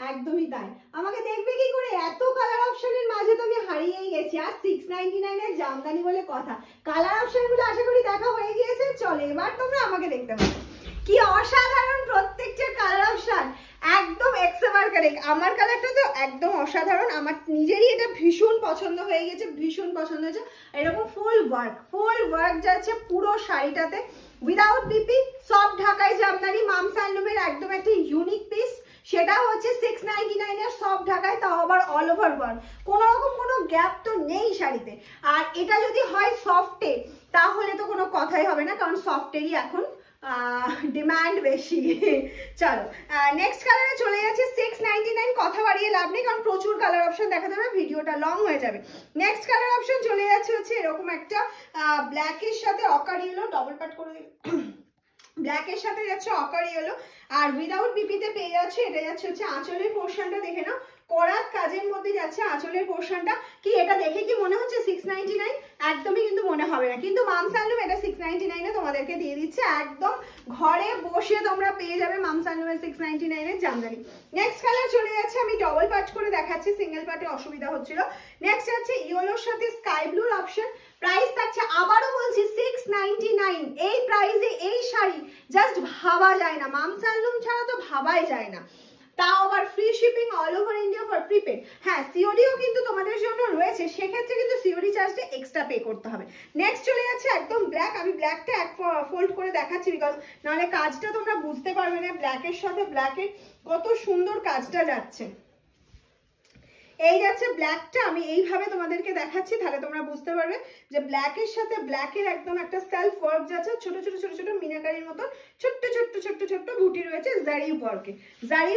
একদমই তাই। আমাকে দেখবে কি করে? এত কালার অপশনের মাঝে তো আমি হারিয়েই গেছি। আর 699 এর জামদানি বলে কথা। কালার অপশনগুলো আশা করি দেখা হয়ে গিয়েছে। চলো এবার তোমরা আমাকে দেখতে পাবে। কি অসাধারণ প্রত্যেকটা কালার অপশন, একদম এক্সেভার কারেক্ট। আমার কালারটা তো একদম অসাধারণ, আমার নিজেরই এটা ভীষণ পছন্দ হয়ে গেছে, ভীষণ পছন্দ হয়েছে। এরকম ফুল ওয়ার্ক যাচ্ছে পুরো শাড়িটাতে, উইদাউট বিপি, সব ঢাকাই জামদানি, মামস হ্যান্ডলুমের একদম একটা ইউনিক পিস। সেটা হচ্ছে 699 এর সব ঢাকায়, তাও আবার অল ওভার ওয়ার্ক, কোনো রকম কোনো গ্যাপ তো নেই শাড়িতে। আর এটা যদি হয় সফটে তাহলে তো কোনো কথাই হবে না, কারণ সফটেরই এখন ডিমান্ড বেশি। চলো নেক্সট কালারে চলে যাচ্ছে 699, কথা বাড়িয়ে লাভ নেই কারণ প্রচুর কালার অপশন দেখাতে হবে, ভিডিওটা লং হয়ে যাবে। নেক্সট কালার অপশন চলে যাচ্ছে হচ্ছে এরকম একটা ব্ল্যাকের সাথে অকার ইয়েলো, ডবল পাট করে দিই, ব্ল্যাকের সাথে যাচ্ছে অকার ইয়েলো, আর উইদাউট বিপিতে পেয়ে যাচ্ছে। এটা যাচ্ছে হচ্ছে আঁচলের পোর্শনটা, দেখে নাও করাত কাজের মধ্যে যাচ্ছে আঁচলের পোর্শনটা। কি এটা দেখে কি মনে হচ্ছে 699? একদমই কিন্তু মনে হবে না, কিন্তু মামস হ্যান্ডলুম এটা 699 এ তোমাদেরকে দিয়ে দিচ্ছে, একদম ঘরে বসে তোমরা পেয়ে যাবে মামস হ্যান্ডলুমের 699 এর জামদানি। নেক্সট কালার চলে যাচ্ছে, আমি ডবল পাট করে দেখাচ্ছি, সিঙ্গেল পাটে অসুবিধা হচ্ছিল। নেক্সট যাচ্ছে ইয়েলোর সাথে স্কাই ব্লুর অপশন, প্রাইস থাকছে আবারও বলছি 699। এই প্রাইসে এই শাড়ি জাস্ট ভাবা যায় না, মামস হ্যান্ডলুম ছাড়া তো ভাবাই যায় না, তাও আবার free shipping all over India for prepaid. হ্যাঁ সিওডিও কিন্তু তোমাদের জন্য রয়েছে, সেক্ষেত্রে কিন্তু সিওডি চার্জটা এক্সট্রা পে করতে হবে। নেক্সট চলে যাচ্ছে একদম ব্ল্যাক, আমি ব্ল্যাকটা এক ফোল্ড করে দেখাচ্ছি বিকজ নাহলে কাজটা তোমরা বুঝতে পারবে না, ব্ল্যাকের সাথে ব্ল্যাকের কত সুন্দর কাজটা যাচ্ছে। এই যাচ্ছে ব্ল্যাকটা, আমি এইভাবে তোমাদেরকে দেখাচ্ছি তাহলে তোমরা বুঝতে পারবে যে ব্ল্যাকের সাথে ব্ল্যাকের একদম একটা সেলফ ওয়ার্ক যাচ্ছে, ছোট ছোট ছোট ছোট মিনাকারির মতো ছোট্ট ছোট্ট ছোট্ট ছোট্ট বুটি রয়েছে, জারি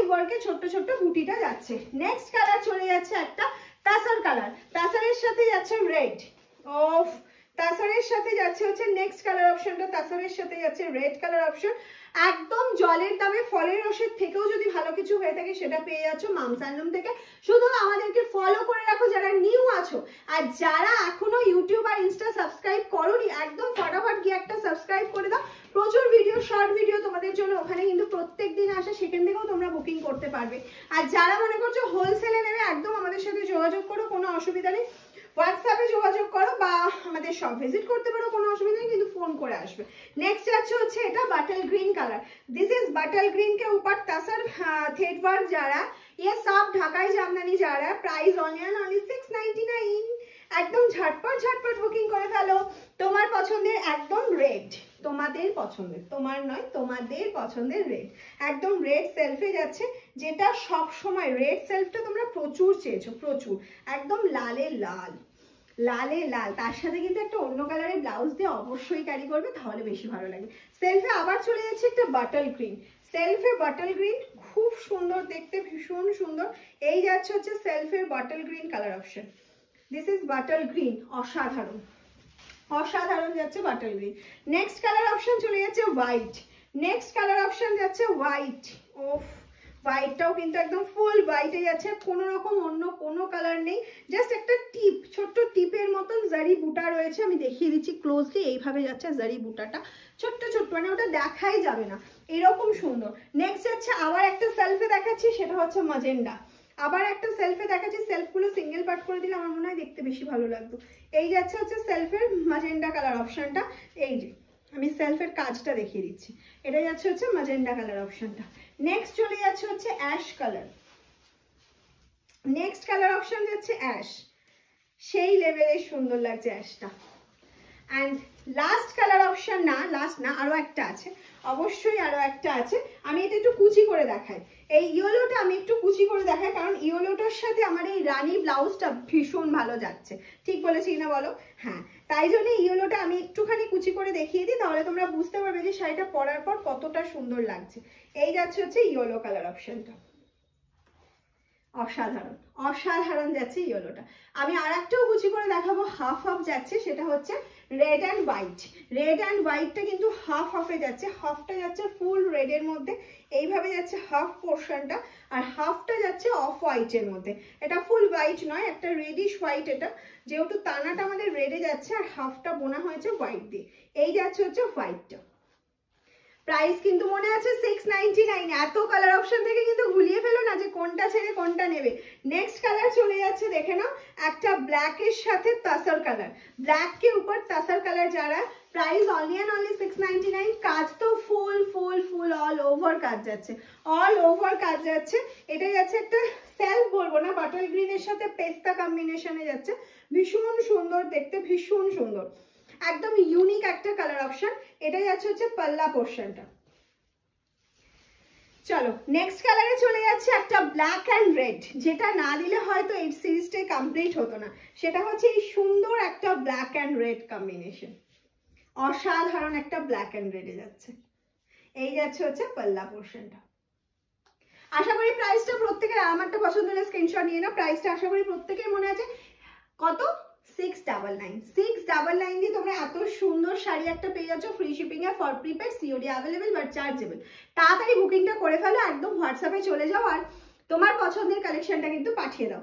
ওয়ার্কে ছোট্ট ছোট্ট বুটিটা যাচ্ছে। নেক্সট কালার চলে যাচ্ছে একটা তাসার কালার, তাসারের সাথে যাচ্ছে রেড, অফ তাসারের সাথে যাচ্ছে হচ্ছে নেক্সট কালার অপশনটা, তাসারের সাথে যাচ্ছে রেড কালার অপশন। একদম জলের দামে ফলের রসের থেকেও যদি ভালো কিছু হয়ে থাকে সেটা পেয়ে যাচ্ছ মামস হ্যান্ডলুম থেকে। শুধু আমাদেরকে ফলো করে রাখো যারা নিউ আছো, আর যারা এখনো ইউটিউব আর ইনস্টা সাবস্ক্রাইব করোনি একদম ফটাফট গিয়ে একটা সাবস্ক্রাইব করে দাও। প্রচুর ভিডিও, শর্ট ভিডিও তোমাদের জন্য ওখানে কিন্তু প্রত্যেক দিন আসে, সেখান থেকেও তোমরা বুকিং করতে পারবে। আর যারা মনে করছো হোলসেলে নেবে একদম আমাদের সাথে যোগাযোগ করো, কোনো অসুবিধা নেই, হোয়াটসঅ্যাপে যোগাযোগ করো বা আমাদের শপ ভিজিট করতে পারো, কোনো অসুবিধা নেই, কিন্তু ফোন করে আসবে। নেক্সট যাচ্ছে হচ্ছে এটা bottle green colour, this is बटल ग्रीन के ऊपर तसर थ्रेड वर्क जा रहा है, ये सब ढाकाई जामदानी जा रहा है, प्राइस ओनली 699। একদম ঝটপট বুকিং করে ফেলো। তোমার পছন্দের একদম রেড, তোমাদের পছন্দের, তোমার নয় তোমাদের পছন্দের রেড, একদম রেড সেলফে যাচ্ছে, যেটা সব সময় রেড সেলফটা তোমরা প্রচুর চেয়েছো, প্রচুর, একদম লালে লাল, তার সাথে কিন্তু একটা অন্য কালারের ব্লাউজ দিয়ে অবশ্যই ক্যারি করবে, তাহলে বেশি ভালো লাগবে। সেলফে আবার চলে যাচ্ছে একটা বাটল গ্রিন, সেলফে বাটল গ্রিন খুব সুন্দর দেখতে, ভীষণ সুন্দর। এই যাচ্ছে হচ্ছে সেলফের bottle green colour option, this is bottle green, অসাধারণ যাচ্ছে bottle green. Next colour option চলে যাচ্ছে হোয়াইট, নেক্সট কালার অপশন যাচ্ছে হোয়াইট, ওফ হোয়াইটটাও কিন্তু একদম ফুল হোয়াইটে যাচ্ছে, কোনো রকম অন্য কোনো কালার নেই, জাস্ট একটা টিপ, ছোট্ট টিপের মতন জারি বুটা রয়েছে, আমি দেখিয়ে দিচ্ছি ক্লোজলি, এইভাবে যাচ্ছে জারি বুটাটা, ছোট্ট ছোট্ট, মানে ওটা দেখাই যাবে না, এরকম সুন্দর। নেক্সট যাচ্ছে আবার একটা সেলফে দেখাচ্ছি, সেটা হচ্ছে ম্যাজেন্ডা, আবার একটা সেলফে দেখাচ্ছি, সেলফগুলো সিঙ্গেল পার্ট করে দিলে আমার মনে হয় দেখতে বেশি ভালো লাগতো। এই যাচ্ছে হচ্ছে সেলফের ম্যাজেন্ডা কালার অপশনটা, এই যে আমি সেলফের কাজটা দেখিয়ে দিচ্ছি, এটা যাচ্ছে হচ্ছে ম্যাজেন্ডা কালার অপশনটা। নেক্সট চলে যাচ্ছে হচ্ছে ash colour, next colour option যাচ্ছে অ্যাশ, সেই লেভেলে সুন্দর লাগছে অ্যাশটা। অ্যান্ড লাস্ট কালার অপশন না, লাস্ট না, আরো একটা আছে, অবশ্যই আরো একটা আছে, আমি এটা একটু কুচি করে দেখাই, এই ইয়েলোটা আমি একটু কুচি করে দেখাই, কারণ ইয়েলোটার সাথে আমার এই রানী ব্লাউজটা ভীষণ ভালো যাচ্ছে, ঠিক বলেছি না বলো? হ্যাঁ, তাই জন্য ইয়েলোটা আমি একটুখানি কুচি করে দেখিয়ে দিই, তাহলে তোমরা বুঝতে পারবে যে শাড়িটা পরার পর কতটা সুন্দর লাগছে। এই যাচ্ছে হচ্ছে ইয়েলো কালার অপশনটা, অসাধারণ যাচ্ছে ইয়েলোটা। আমি আর একটাও কুচি করে দেখাবো, হাফ হাফ যাচ্ছে, সেটা হচ্ছে red and white, red and হোয়াইটটা কিন্তু হাফ হাফে যাচ্ছে, হাফটা যাচ্ছে ফুল রেডের মধ্যে, এইভাবে যাচ্ছে হাফ পোর্শনটা, আর হাফটা যাচ্ছে অফ হোয়াইটের মধ্যে, এটা ফুল হোয়াইট নয়, একটা রেডিশ হোয়াইট, এটা যেহেতু তানাটা আমাদের রেডে যাচ্ছে আর হাফটা বোনা হয়েছে হোয়াইট দিয়ে, এই যাচ্ছে হচ্ছে হোয়াইটটা। প্রাইস কিন্তু মনে আছে 699, এত কালার অপশন থেকে কিন্তু ভুলিয়ে ফেলো না, না যে কোনটা ছেড়ে কোনটা নেবে। নেক্সট কালার চলে যাচ্ছে, দেখে নাও, একটা ব্ল্যাকের সাথে তাসার কালার, ব্ল্যাক के ऊपर তাসার কালার যারা, প্রাইস অনলি এন্ড অনলি 699। কাজ তো ফুল ফুল ফুল অল ওভার কাজ যাচ্ছে, অল ওভার কাজ যাচ্ছে। এটা যাচ্ছে একটা সেলফ বলবো না, বটল গ্রিনের সাথে পেস্তা কম্বিনেশনে যাচ্ছে, ভীষণ সুন্দর দেখতে, ভীষণ সুন্দর, একদম ইউনিক একটা কালার অপশন। এটা যাচ্ছে হচ্ছে পাল্লা পোর্শনটা। চলো নেক্সট কালারে চলে যাচ্ছে একটা ব্ল্যাক অ্যান্ড রেড, যেটা না দিলে হয়তো এই সিরিজটাই কমপ্লিট হতো না, সেটা হচ্ছে এই সুন্দর একটা ব্ল্যাক অ্যান্ড রেড কম্বিনেশন, অসাধারণ একটা ব্ল্যাক অ্যান্ড রেডে যাচ্ছে। এই যাচ্ছে হচ্ছে পাল্লা পোর্শনটা। আশা করি প্রাইসটা প্রত্যেকের, আমারটা পছন্দ হলে স্ক্রিনশট নিয়ে নাও। প্রাইসটা আশা করি প্রত্যেকের মনে আছে কত, 699। 699 দিয়ে তোমরা এত সুন্দর শাড়ি একটা পেয়ে যাচ্ছ, free shipping A, for prepaid, COD available but chargeable. তাড়াতাড়ি বুকিংটা করে ফেলো, একদম হোয়াটসঅ্যাপে চলে যাও আর তোমার পছন্দের কালেকশনটা কিন্তু পাঠিয়ে দাও।